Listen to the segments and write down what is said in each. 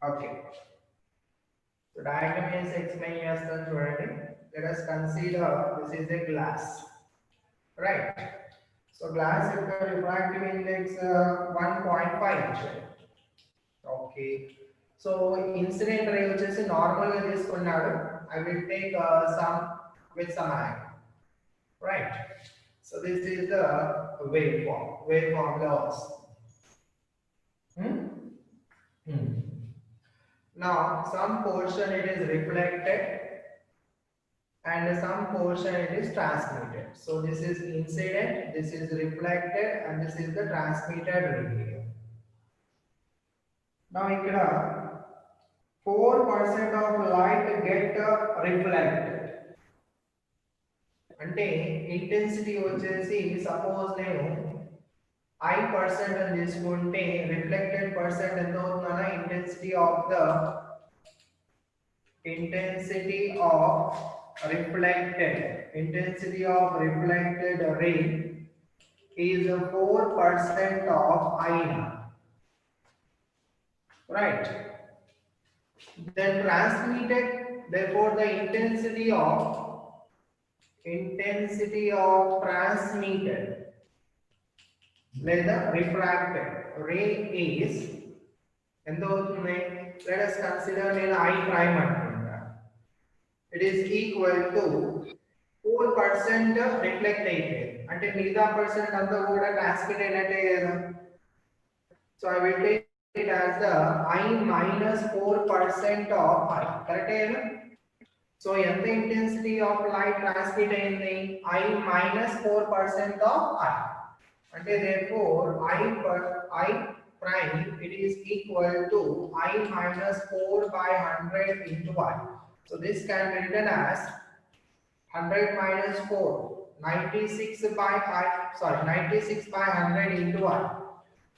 Okay. So diagram is explained as already. Let us consider this is a glass, right? So glass if the refractive index 1.5. Okay. So incident ray వచ్చేసి normal గా తీసుకున్నాడు. I will take some with some angle, right? So this is the waveform. Waveform laws. Hmm? Hmm. Now some portion it is reflected and some portion it is transmitted. So this is incident, this is reflected, and this is the transmitted ray. Now ikkada 4% of light get reflected. అంటే intensity వచ్చేసి suppose నేను I percent అని తీసుకుంటే reflected percent ఎంత అవుతుందన్న intensity of reflected ray is 4% of I naught, right? Then transmitted, therefore the intensity of transmitted లేదా refracted ray is ఎంత అవుతుంది? Let us consider నేను I prime అంటున్నా. It is equal to 4% reflect అయిపోయింది అంటే మిగతా పర్సెంట్ అంతా కూడా ట్రాన్స్మిట్ అయినట్టే కదా. So I will take it as the I minus 4% of I. Correct ayena? So ఎంత intensity of light transmit అయింది? I minus 4% of I. అంటే therefore I prime it is equal to I minus 4 by 100 into I. So this can be written as 100 minus 4, 96 by 100 into I.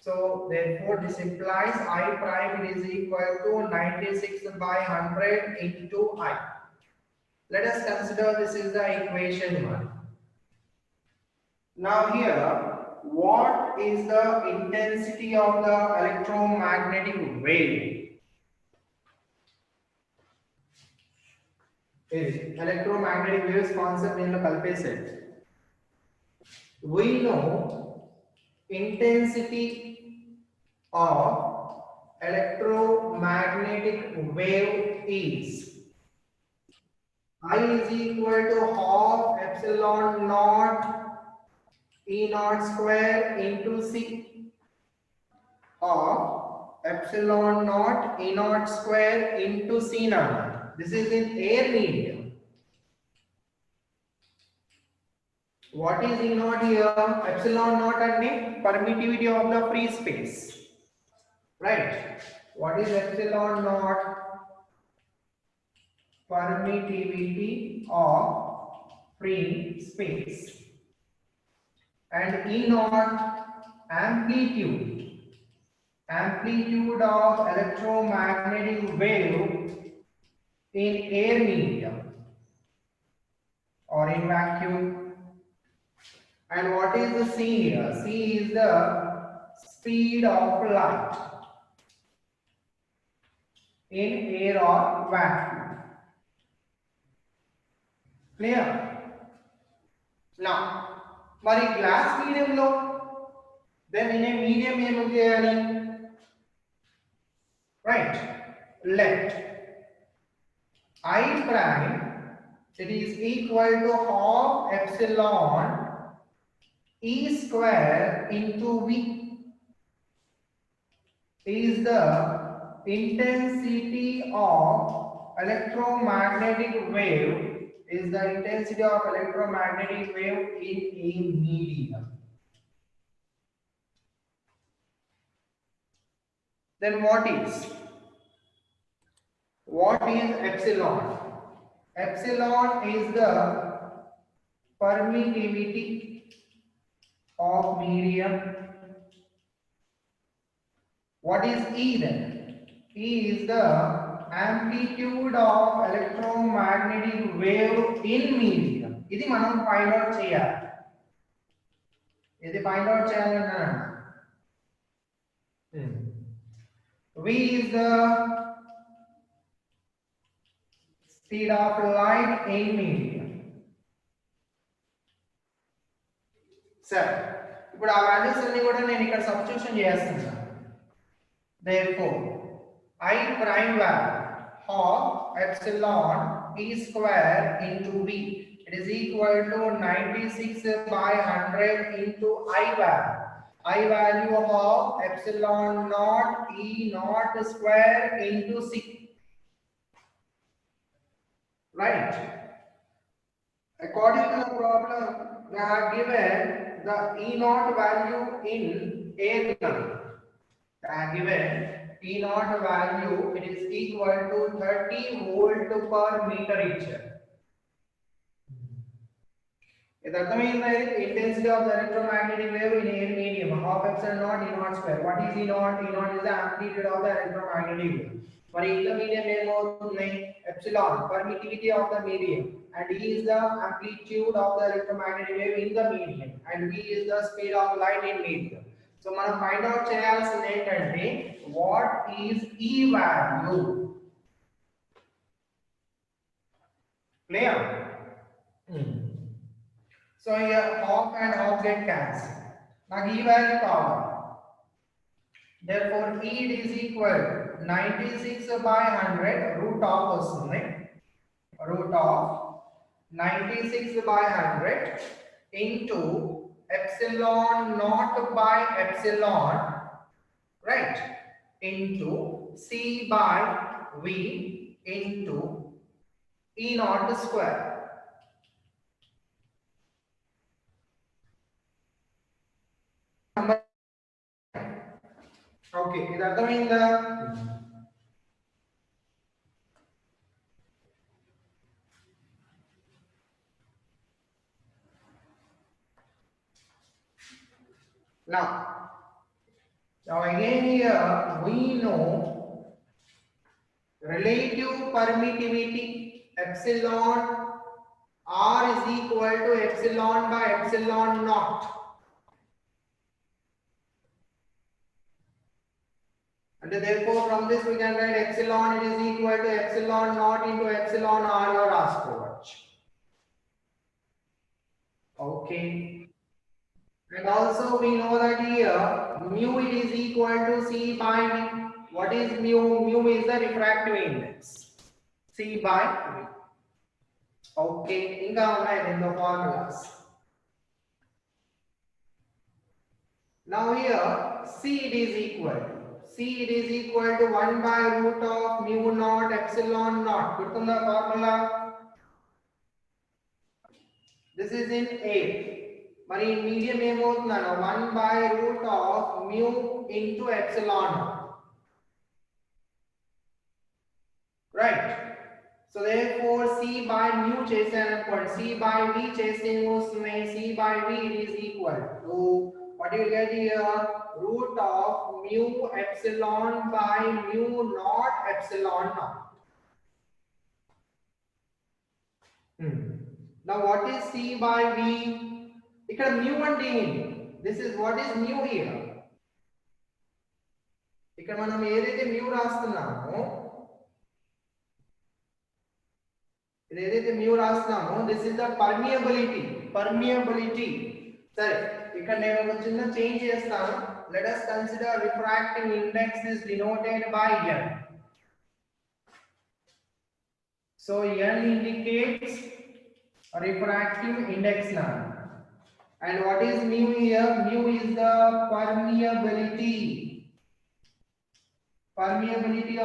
So therefore this implies I prime is equal to 96 by 100 into I. Let us consider this is the equation 1. Now here, what is the intensity of the electromagnetic wave? Electromagnetic waves concept in the kalpeset. We know intensity of electromagnetic wave is I is equal to half epsilon naught E naught square into C of epsilon naught E naught square into C naught. This is in air medium. What is E naught here? Epsilon naught and permittivity of the free space. Right? What is epsilon naught? Permittivity of free space. And E naught amplitude of electromagnetic wave in air medium or in vacuum. And what is the C here? C is the speed of light in air or vacuum. Clear? Now, మరి glass మీడియంలో then in a medium ఏం చేయాలి? Right, let I prime it is equal to half epsilon E square into V is the intensity of electromagnetic wave in a medium. Then what is epsilon? Epsilon is the permittivity of medium. What is E then? E is the amplitude of electromagnetic wave in medium. ఇది మనం find out చేయాలి. V is the speed of light in medium. Sir, ఇప్పుడు ఆ values అన్ని కూడా నేను ఇక్కడ substitution చేస్తున్నాను. Therefore, I prime value of epsilon e square into v, it is equal to 96 by 100 into I value. I value of epsilon naught e naught square into c. Right? According to the problem, they have given the E naught value in A. They have given E naught value, it is equal to 30 volt per meter each. It means the intensity of the electromagnetic wave in air medium half epsilon naught E naught square. What is E naught? E naught is the amplitude of the electromagnetic wave. మరి in the medium ఏమవుతుంది? Epsilon, permittivity of the medium, and E is the amplitude of the electromagnetic wave in the medium, and V is the speed of light in medium. So మనం find out చేయాల్సింది ఏంటంటే what is E value? Clear? So here half and half get cancelled. Now E value power. Therefore E is equal 96 by 100 root of వస్తుంది. Root of 96 by 100 into epsilon naught by epsilon, right, into C by V into E naught square. Okay, ఇది అర్థమైందా? Now again here we know relative permittivity epsilon R is equal to epsilon by epsilon naught. And therefore from this we can write epsilon, it is equal to epsilon naught into epsilon R or R squared. Okay. And also we know that here mu it is equal to C by V. What is mu? Mu is the refractive index. C by V. Okay. Inga unnai in the formulas. Now here C it is equal to to 1 by root of mu naught epsilon naught. Gurtunda formula. This is in air. మరి medium ఏమవుతుందన్న 1 by root of mu into epsilon, right? So therefore C by mu చేసాననుకోండి, C by V చేస్తే ఏమొస్తుంది? C by V is equal to what you get here, root of mu epsilon by mu naught epsilon naught. Now what is C by V? ఇక్కడ mu అంటే ఏంటి? This is what is mu here. ఇక్కడ మనం ఏదైతే mu రాస్తున్నామో, this is the permeability. సరే, ఇక్కడ నేను ఒక చిన్న చేంజ్ చేస్తాను. Let us consider refractive index is denoted by N. So N indicates refractive index now. And what is mu here? Mu is the permeability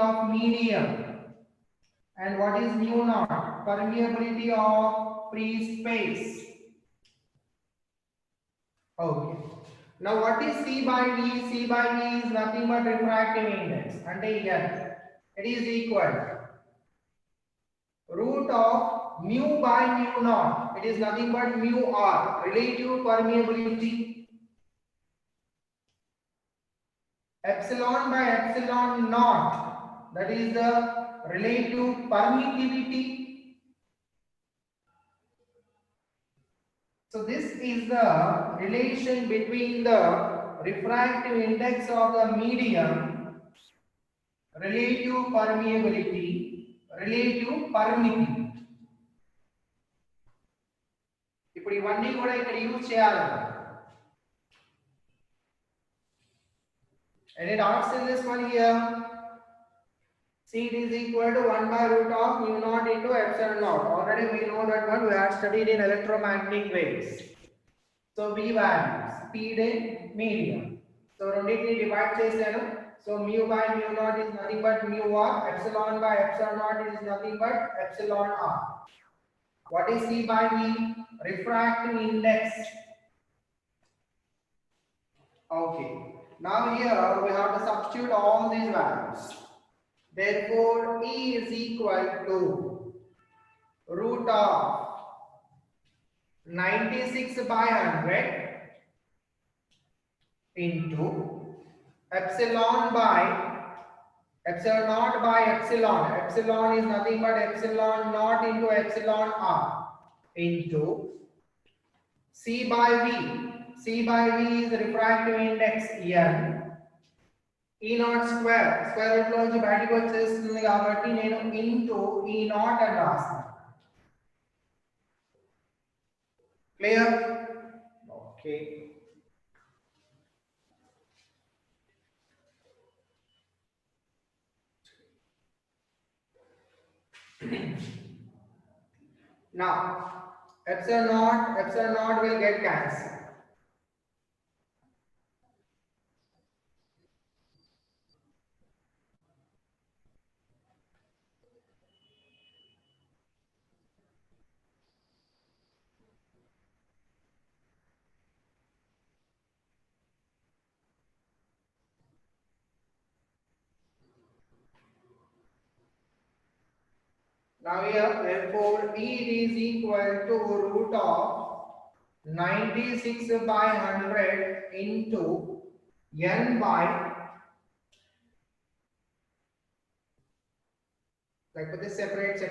of medium. And what is mu naught? Permeability of free space. Okay. Now what is C by V? C by V is nothing but refractive index. And again, it is equal root of mu by mu naught. It is nothing but mu R, relative permeability. Epsilon by epsilon naught, that is the relative permittivity. So this is the relation between the refractive index of the medium, relative permeability, relative permittivity. ఇప్పుడు ఇవన్నీ కూడా ఇక్కడ use చేయాలి. Any doubts in this one here? C is equal to 1 by root of mu naught into epsilon naught. Already we know that one, we have studied in electromagnetic waves. So V values, speed in medium. So రెండింటిని divide చేశాను. So mu by mu naught is nothing but mu r. Epsilon by epsilon naught is nothing but epsilon r. What is C by V? Refractive index. Okay. Now here we have to substitute all these values. Therefore, E is equal to root of 96 by 100 into epsilon naught by epsilon. Epsilon is nothing but epsilon naught into epsilon r into C by V. C by V is refractive index n. E naught square root లోంచి బయటికి వచ్చేస్తుంది కాబట్టి నేను into E naught అని రాస్తాను. Clear? Okay. Now epsilon naught will get cancelled. Now here, therefore, E is equal to root of 96 by 100 into n by, like put this separate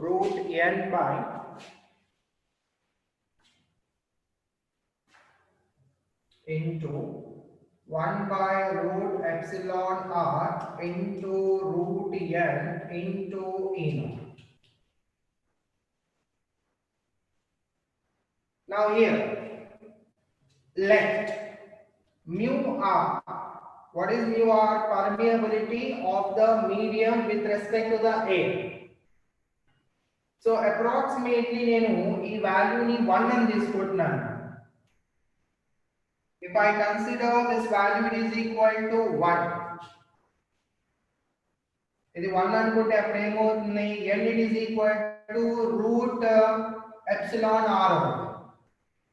root n by into 1 by root epsilon r into root n into E naught. Now here, let mu r. What is mu r? Permeability of the medium with respect to the air. So approximately నేను ఈ వాల్యూని 1 అని తీసుకుంటున్నాను. If I consider this value, it is equal to 1. ఇది 1 అనుకుంటే అప్పుడు ఏమవుతుంది? n it is equal to root epsilon r.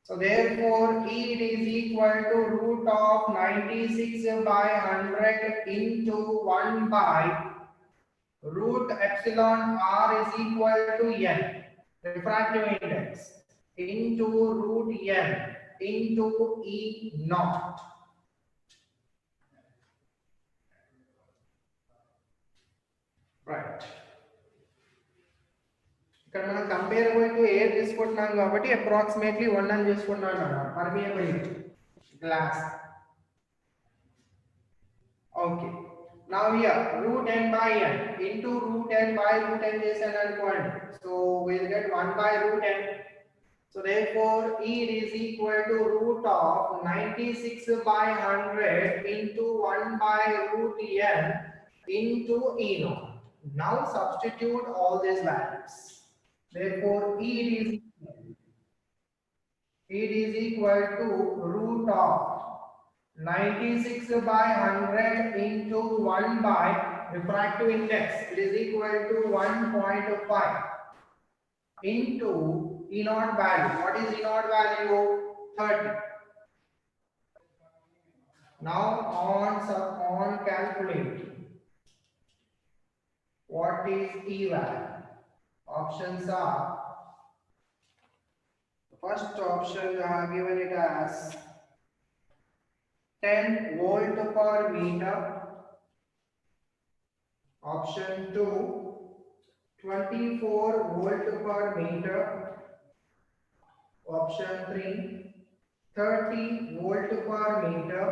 So therefore E it is equal to root of 96 by 100 into 1 by root epsilon r is equal to n, refractive index, into root n into E naught. Right. ఇక్కడ మనం comparable to air తీసుకుంటున్నాం కాబట్టి approximately 1 అని తీసుకుంటున్నాం అన్నమాట permeability glass. Okay. Now here root n by n into root n by root n చేసాను అనుకోండి. So we'll get 1 by root n. So therefore E is equal to root of 96 by 100 into 1 by root n into E naught. Now substitute all these values. Therefore E is equal to root of 96 by 100 into 1 by refractive index. It is equal to 1.5 into E naught value. What is E naught value? 30. Now on calculate. What is E value? Options are, first option I have given it as 10 volt per meter. Option 2, 24 volt per meter. Option 3, 30 volt per meter.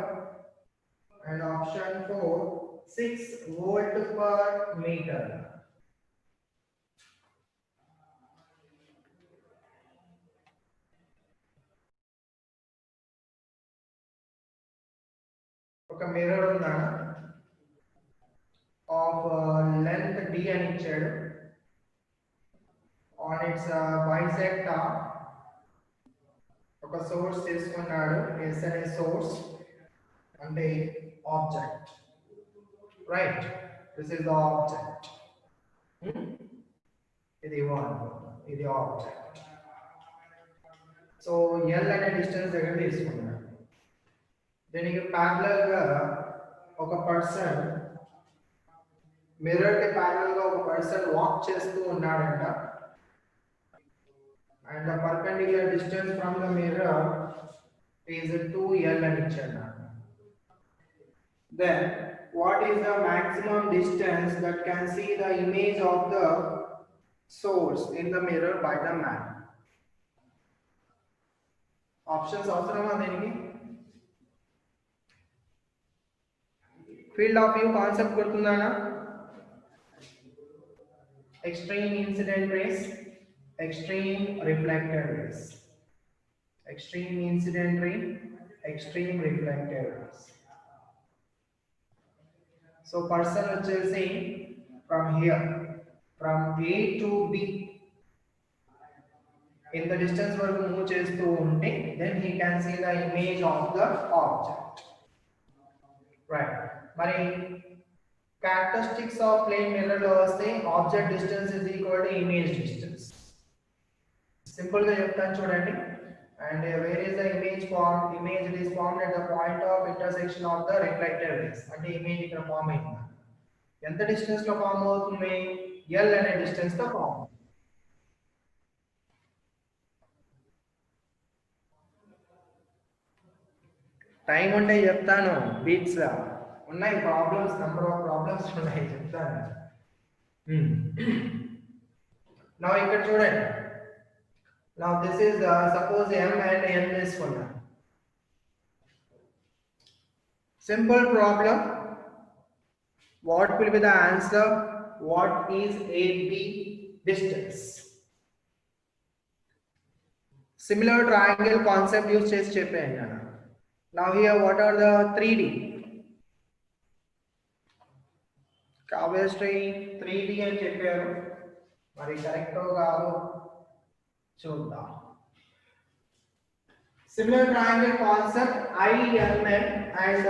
And option 4, 6 volt per meter. ఒక mirror ఉందా of length d అని ఇచ్చాడు on it's bisector ఒక source తీసుకున్నాడు s అనే source అంటే object right this is the object ఇది ఇది ఆబ్జెక్ట్ సో l అనే డిస్టెన్స్ దగ్గర తీసుకున్నాడు దీనికి ప్యారలల్ గా ఒక పర్సన్ మిర్రర్ కి ప్యారలల్ గా ఒక పర్సన్ వాక్ చేస్తూ ఉన్నాడంట and the perpendicular distance from the mirror is 2l అని ఇచ్చాడు then what is the maximum distance that can see the image of the source in the mirror by the man options అవసరమా దీనికి field of view concept గుర్తుందానా extreme incident rays extreme reflected rays extreme incident ray extreme reflected rays so person vachesi from here from a to b in the distance varaku move chestu unte then he can see the image of the object right mari characteristics of plane mirror lo vaste object distance is equal to image distance simple ga cheptanu chudandi and where is the image formed image is formed at the point of intersection of the reflected rays ante image ikkada form ayindi enta distance lo form avutundi l ane distance lo form time unte cheptanu beats la ఉన్నాయి problems number of problems ఉన్నాయి చెప్తాను now ఇక్కడ చూడండి now this is suppose m and n తీసుకున్నా simple problem what will be the answer what is AB distance similar triangle concept use చేసి చెప్పాను now here what are the 3D obviously 3D అని చెప్పారు మరి correct కాదు చూద్దాం similar triangle concept IMN and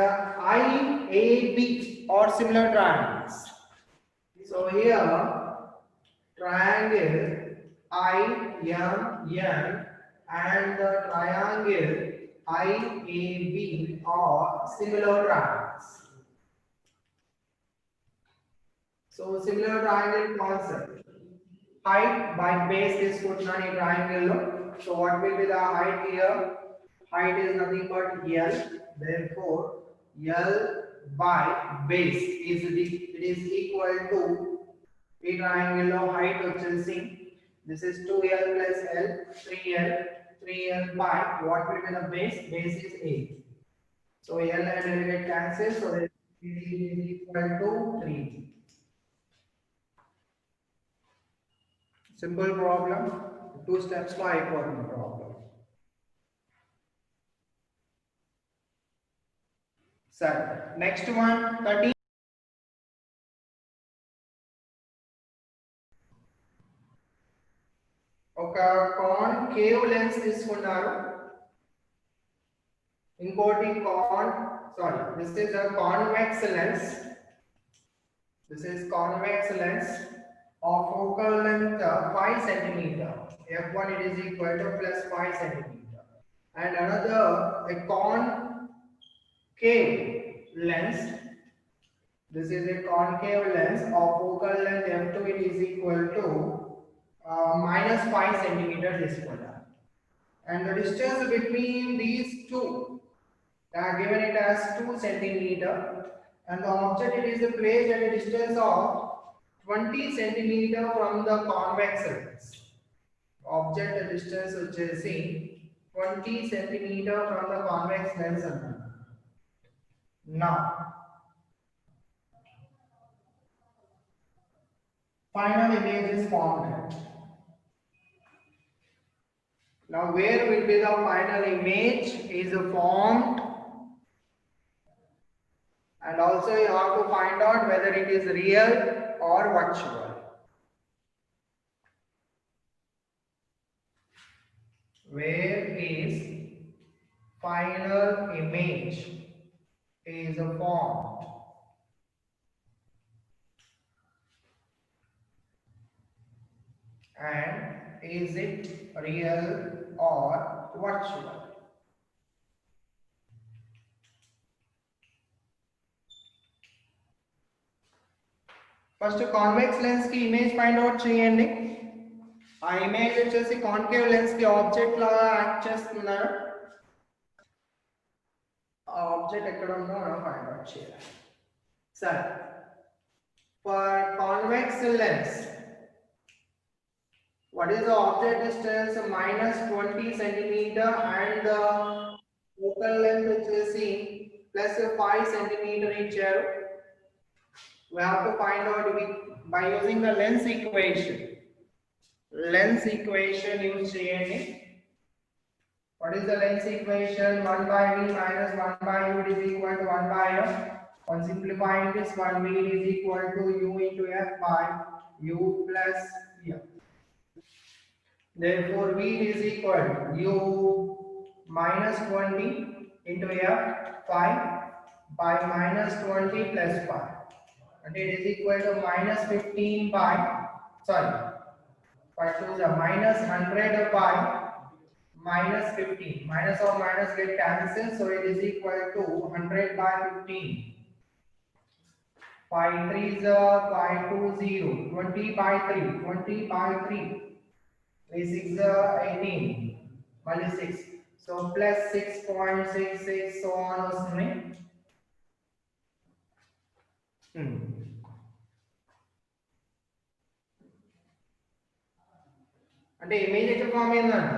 IAB are similar triangles so here triangle IMN and the triangle IAB are similar triangles so similar triangle concept height by base is put on a triangle so what will be the height here height is nothing but l therefore l by base it is equal to a triangle height vachesi this is 2l plus l 3l by what will be the base is 8 so l and l get cancelled so it is equal to 3 simple problem 2 steps lo అయిపోతుంది problem sir next one 13 ఒక concave lens తీసుకున్నారు ఇంకోటి this is a convex lens of focal length 5 centimeter f1 it is equal to plus 5 centimeter and another a concave lens this is a concave lens of focal length f2 it is equal to minus 5 centimeter this one and the distance between these two they are given it as 2 centimeter and the object it is placed at a distance of 20 centimeter from the convex lens object distance vachesi 20 centimeter from the convex lens now final image is formed now where will be the final image is formed and also you have to find out whether it is real or virtual. Where is final image is formed, and is it real or virtual? First convex lens కి image find out చేయండి. ఆ image వచ్చేసి concave lens కి object లాగా act చేస్తున్నారు. ఆ object ఎక్కడ ఉందో మనం ఫైండ్ అవుట్ చేయాలి. సరే, for convex lens what is the object distance? minus 20 centimeter and the focal length వచ్చేసి plus 5 centimeter ఇచ్చారు. We have to find out by using the lens equation. Lens equation use చేయండి. What is the lens equation? 1 by v minus 1 by u is equal to 1 by f. On simplifying this, 1 v is equal to u into f by u plus f. Therefore, v is equal to u minus 20 into f 5 by minus 20 plus 5. And it is equal to minus 15 by, sorry, by 2 is minus 100 by minus 15. Minus or minus get cancelled, so it is equal to 100 by 15. 5 3 is 5 2 0. 20 by 3. 20 by 3 is 6 18. Minus 6. So plus 6.66 so on వస్తుంది. అంటే image ఎక్కడ form అయిందంట,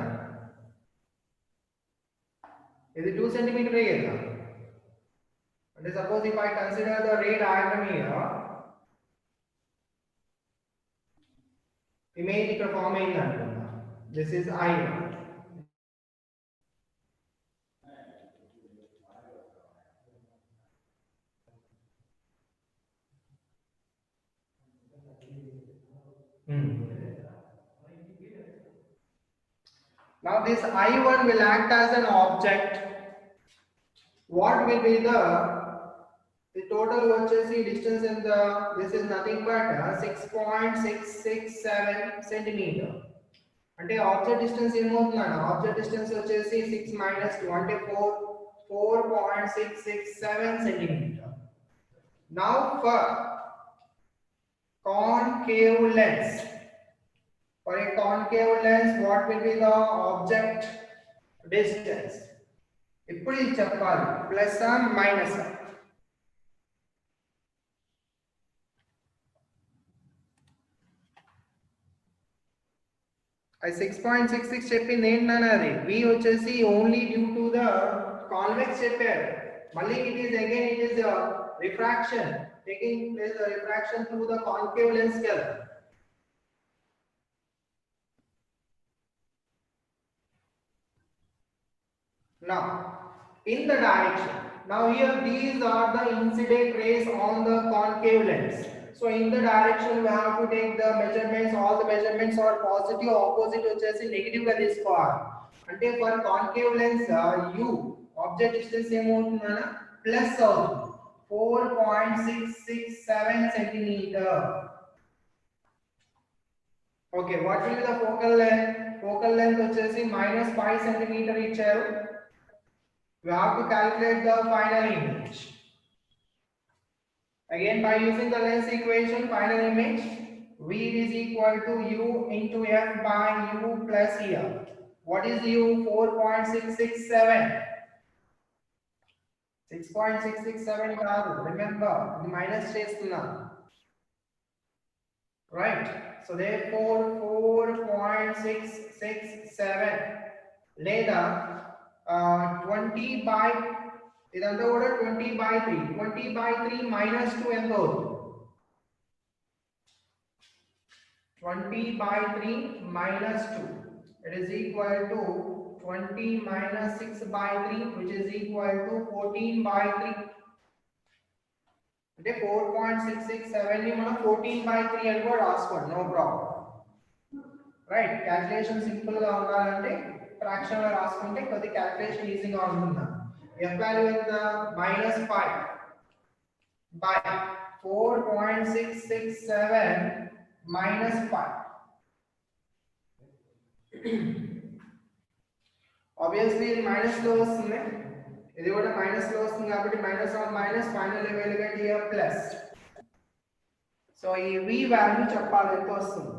ఇది 2 cm కదా. అంటే suppose if I consider the ray diagram here, image ఇక్కడ form అయింది అనుకుంటా. This is I1. Now this I1 will act as an object. What will be the total వచ్చేసి distance in the, this is nothing but 6.667 centimeter. అంటే object distance ఏమవుతుందండి, object distance వచ్చేసి 6 minus 2 అంటే 4.667 centimeter. Now for concave lens, for a concave lens what will be the object distance? ఇప్పుడు ఇది చెప్పాలి, plus ఆ minus. I 6.66 చెప్పింది ఏంటన్నా, అది v వచ్చేసి only due to the convex చెప్పారు. మళ్ళీ it is again it is refraction taking place, refraction through the concave lens కదా. Now in the direction, now here these are the incident rays on the concave lens. So in the direction we have to take the measurements. All the measurements are positive, opposite వచ్చేసి negative గా తీసుకోవాలి. అంటే for concave lens u object distance ఏమవుతుందన్న plus అవుతుంది, 4.667 centimetre. Okay, what will be the focal length? Focal length వచ్చేసి -5 centimetre ఇచ్చారు. We have to calculate the final image. Again by using the lens equation, final image v is equal to u into f by u plus here. What is u? 4.667. 6.667 కాదు, remember ఇది minus చేస్తున్నా, right? So therefore 4.667 లేదా 20 by ఇదంతా కూడా 20 by 3. 20 by 3 minus 2 ఎంత అవుతుంది? 20 by 3 minus 2, it is equal to 20 minus 6 by 3, which is equal to 14 by 3. అంటే 4.667 ని మనం 14/3 అని కూడా రాసుకోండి, no problem. Right, calculation simple గా ఉండాలంటే ఫ్రాక్షన్ లో రాసుకుంటే కొద్ది క్యాలిక్యులేషన్ ఈజీగా ఉంటుంది. ఎఫ్ వాల్యూ ఎంత, -5 by 4.667 -5. obviously ఇది మైనస్ లో వస్తుంది, ఇది కూడా మైనస్ లో వస్తుంది కాబట్టి మైనస్ ఆఫ్ మైనస్ ఫైనల్ గా ఎలిగేట్ హియర్ ప్లస్. సో ఈ v వాల్యూ చెప్పాలి ఎంత వస్తుంది.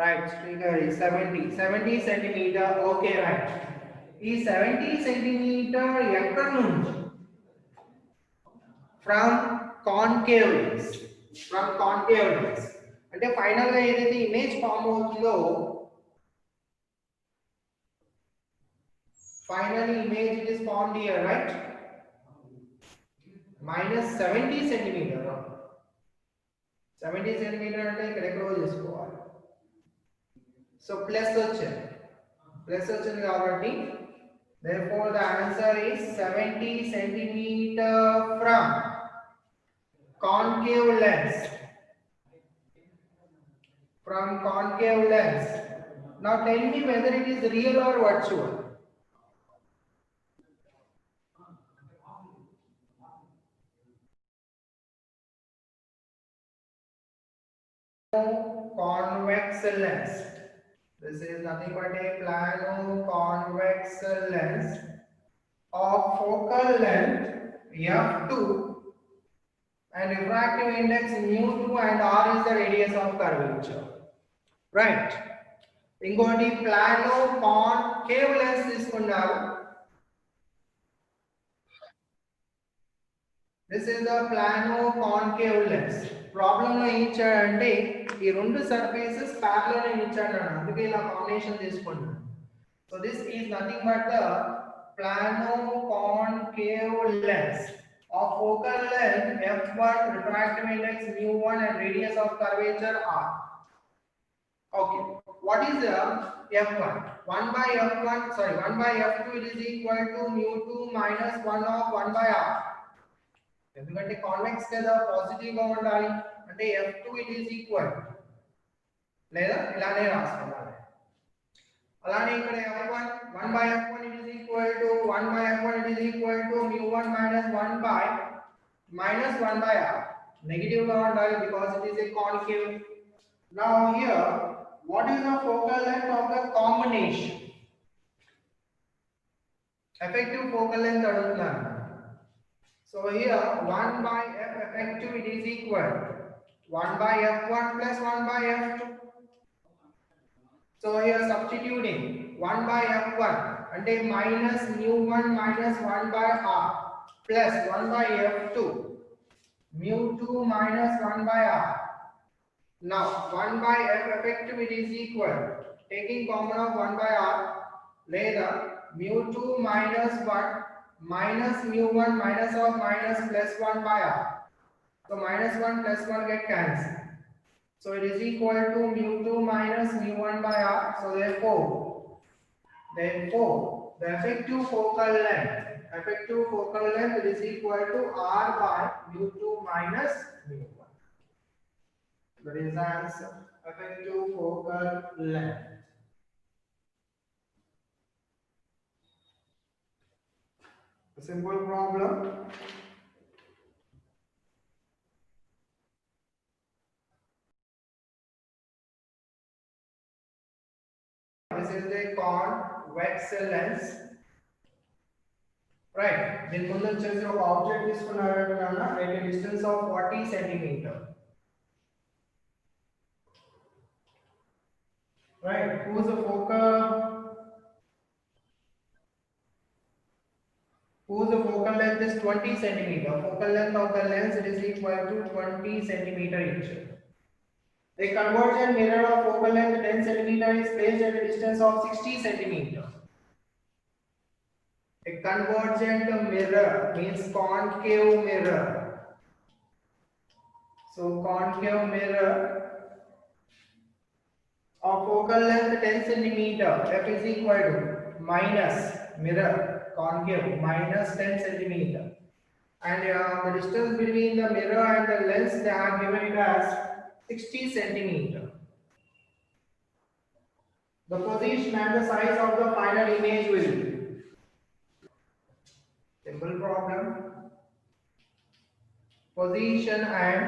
Right, figure 70 centimetre. Okay right, ఈ 70 సెంటీమీటర్ ఎక్కడ నుంచి, from concave lens. From concave lens అంటే ఫైనల్ గా ఏదైతే ఇమేజ్ ఫామ్ అవుతుందో, finally image it is formed here, right? -70 centimeter. 70 centimeter అంటే ఇక్కడ ఎక్కడో చేసుకోవాలి. సో ప్లస్ వచ్చింది కాబట్టి therefore the answer is 70 centimeter from concave lens. From concave lens. Now tell me whether it is real or virtual. Convex lens. This is nothing but a plano-convex lens of focal length f2 and refractive index mu2 and r is the radius of curvature. Right. ఇంకోటి plano-concave lens తీసుకున్నారు. This is a plano-concave lens. Problem లో ఏం ఇచ్చాడంటే ఈ రెండు surfaces parallel గా ఇచ్చాడు, అందుకే ఇలా కాంబినేషన్ తీసుకున్నాను. So this is nothing but the plano-concave lens of focal length f1, refractive index mu1 and radius of curvature r. Okay, what is the f1? 1 by f2 it is equal to mu2 minus 1 of 1 by r. ఎందుకంటే convex కదా, positive గా ఉండాలి అంటే f2 it is equal, లేదా ఇలానే రాసుకోవాలి. అలానే ఇక్కడ f1 1 by f1 it is equal to mu1 minus 1 by minus 1 by r. Negative గా ఉండాలి because it is a concave. Now here what is the focal length of the combination? Effective focal length అడుగుతున్నాను. So here 1 by f effective it is equal 1 by f1 plus 1 by f2. So here substituting 1 by f1 అంటే minus mu1 minus 1 by r plus 1 by f2 mu2 minus 1 by r. Now 1 by f effective it is equal, taking common of 1 by r, లేదా mu2 minus 1 minus mu1 minus of minus plus 1 by r. So minus 1 plus 1 get cancelled. So it is equal to mu2 minus mu1 by r. So therefore the effective focal length it is equal to r by mu2 minus mu1. That is the answer. Effective focal length. A simple problem. This is the convex lens. Right. దీని ముందు వచ్చేసి ఒక object తీసుకున్నారంటే at a distance of 40 centimeter. Right. Who's the focal length is 20 centimeter. Focal length of the lens it is equal to 20 centimeter each. A convergent mirror of focal length 10 centimeter is placed at a distance of 60 centimeter. A convergent mirror means concave mirror. So concave mirror of focal length 10 centimeter, f is equal to minus mirror concave minus 10 centimeter, and the distance between the mirror and the lens they have given it as 60 centimeter. The position and the size of the final image will be. Simple problem. Position and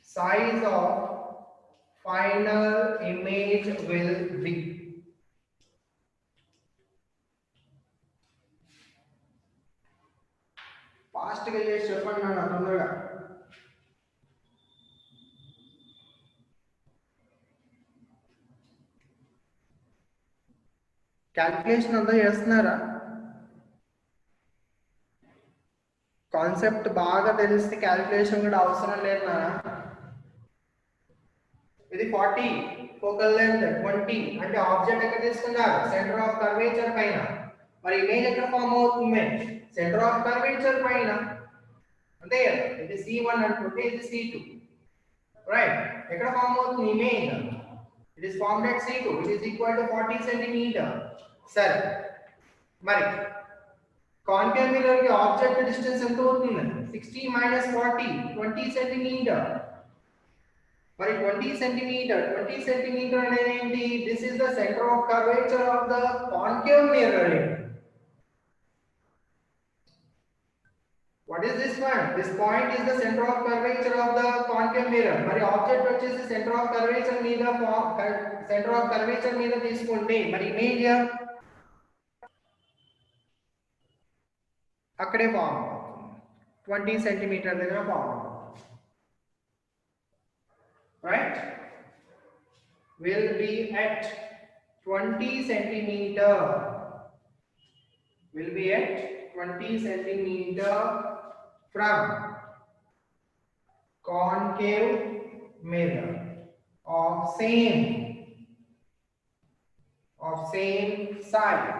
size of final image will be. Fast గా చేసి చెప్పండి నాన్న తొందరగా. Calculation అంతా చేస్తున్నారా? Concept బాగా తెలిస్తే calculation కూడా అవసరం లేదు నాన్న. ఇది 40, ఫోకల్ లెంత్ 20, అంటే ఆబ్జెక్ట్ ఎక్కడ తీసుకున్నారు? సెంటర్ ఆఫ్ కర్వేచర్ పైన. మరి ఇమేజ్ ఎక్కడ ఫామ్ అవుతుంది? సెంటర్ ఆఫ్ కర్వేచర్ పైన. అంతే కదా? ఇది C1 అనుకుంటే ఇది C2, రైట్? ఎక్కడ ఫామ్ అవుతుంది image? It is formed at C2, which is equal to 40 centimetre. సరే, మరి కాన్కేవ్ మిర్రర్ కి ఆబ్జెక్ట్ డిస్టెన్స్ ఎంత అవుతుంది? 60 minus 40, 20 సెంటీమీటర్. మరి 20 సెంటీమీటర్ అనేది ఏంటి? This is the centre of curvature of the concave mirror. What is this one? This point is the center of curvature of the concave mirror. మరి object వచ్చేసి centre of curvature మీద తీసుకుంటే మరి image అక్కడే form అవుతుంది. 20 centimetre దగ్గర form అవుతుంది, right? Will be at 20 centimeter. Will be at 20 centimeter from concave mirror of same side.